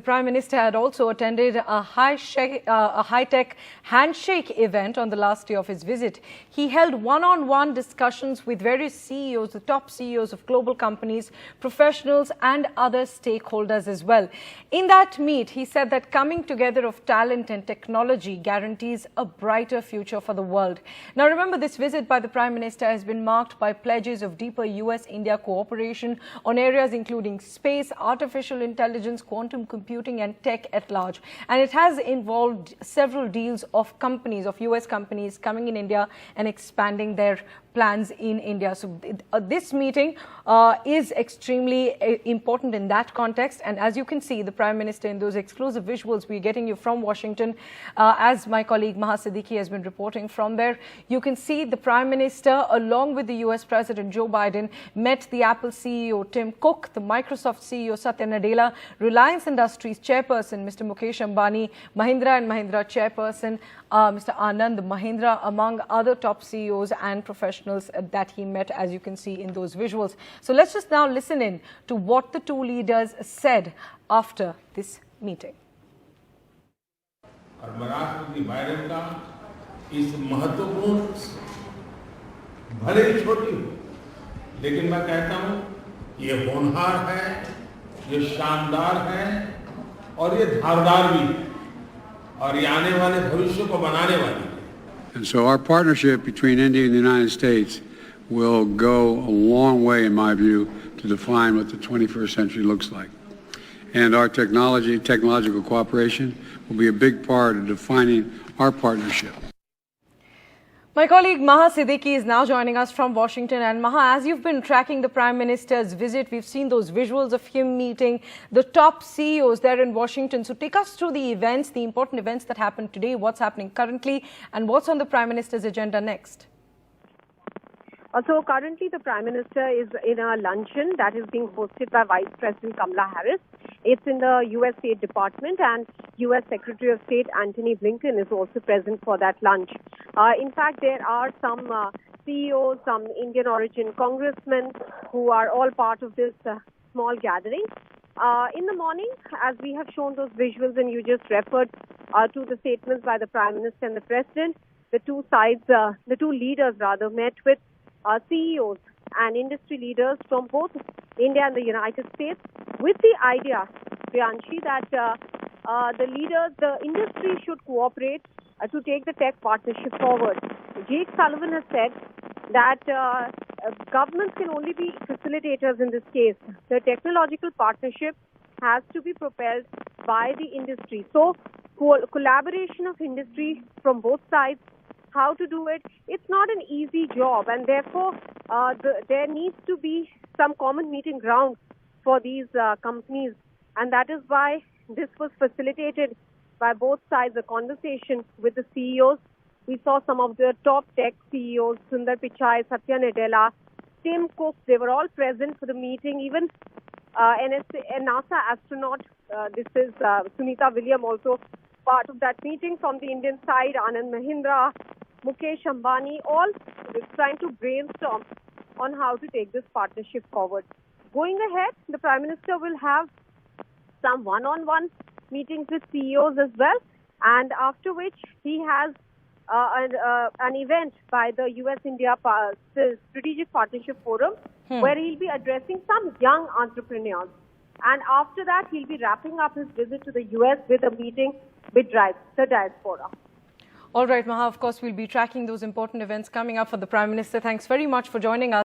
Prime Minister had also attended a high-tech handshake event on the last day of his visit. He held one-on-one discussions with various CEOs, the top CEOs of global companies, professionals and other stakeholders as well. In that meet, he said that coming together of talent and technology guarantees a brighter future for the world. Now remember, this visit by the Prime Minister has been marked by pledges of deeper US-India cooperation on areas including space, artificial intelligence, quantum computing and tech at large. And it has involved several deals of companies, of US companies coming in India and expanding their plans in India. So this meeting is extremely important in that context. And as you can see, the Prime Minister in those exclusive visuals we're getting you from Washington, as my colleague Maha Siddiqui has been reporting from there, you can see the Prime Minister along with the US President Joe Biden met the Apple CEO Tim Cook, the Microsoft CEO Satya Nadella, Reliance Industries Chairperson Mr. Mukesh Ambani, Mahindra & Mahindra Chairperson Mr. Anand Mahindra, among other top CEOs and professionals that he met, as you can see in those visuals. So let's just now listen in to what the two leaders said after this meeting. और राष्ट्रपति Biden का इस महत्वपूर्ण, भले ही छोटी हो, लेकिन मैं कहता हूं ये होनहार है, ये शानदार है और ये धारदार भी है और ये आने वाले भविष्य को बनाने वाली है. And so our partnership between India and the United States will go a long way, in my view, to define what the 21st century looks like. And our technological cooperation will be a big part of defining our partnership. My colleague Maha Siddiqui is now joining us from Washington. And Maha, as you've been tracking the Prime Minister's visit, we've seen those visuals of him meeting the top CEOs there in Washington. So take us through the events, the important events that happened today, what's happening currently, and what's on the Prime Minister's agenda next. So currently the Prime Minister is in a luncheon that is being hosted by Vice President Kamala Harris. It's in the U.S. State Department, and U.S. Secretary of State Antony Blinken is also present for that lunch. In fact, there are some CEOs, some Indian origin congressmen who are all part of this small gathering. In the morning, as we have shown those visuals and you just referred to the statements by the Prime Minister and the President, the two leaders met with CEOs and industry leaders from both India and the United States, with the idea, Priyanshi, that the industry should cooperate to take the tech partnership forward. Jake Sullivan has said that governments can only be facilitators in this case. The technological partnership has to be propelled by the industry. So, collaboration of industry from both sides. How to do it? It's not an easy job, and therefore there needs to be some common meeting ground for these companies, and that is why this was facilitated by both sides. A conversation with the CEOs. We saw some of the top tech CEOs, Sundar Pichai, Satya Nadella, Tim Cook. They were all present for the meeting. Even NASA astronaut, this is Sunita Williams, also part of that meeting from the Indian side. Anand Mahindra, Mukesh Ambani, all trying to brainstorm on how to take this partnership forward. Going ahead, the Prime Minister will have some one-on-one meetings with CEOs as well, and after which he has an event by the US-India Strategic Partnership Forum, where he'll be addressing some young entrepreneurs. And after that, he'll be wrapping up his visit to the US with a meeting with the diaspora. All right, Maha, of course, we'll be tracking those important events coming up for the Prime Minister. Thanks very much for joining us.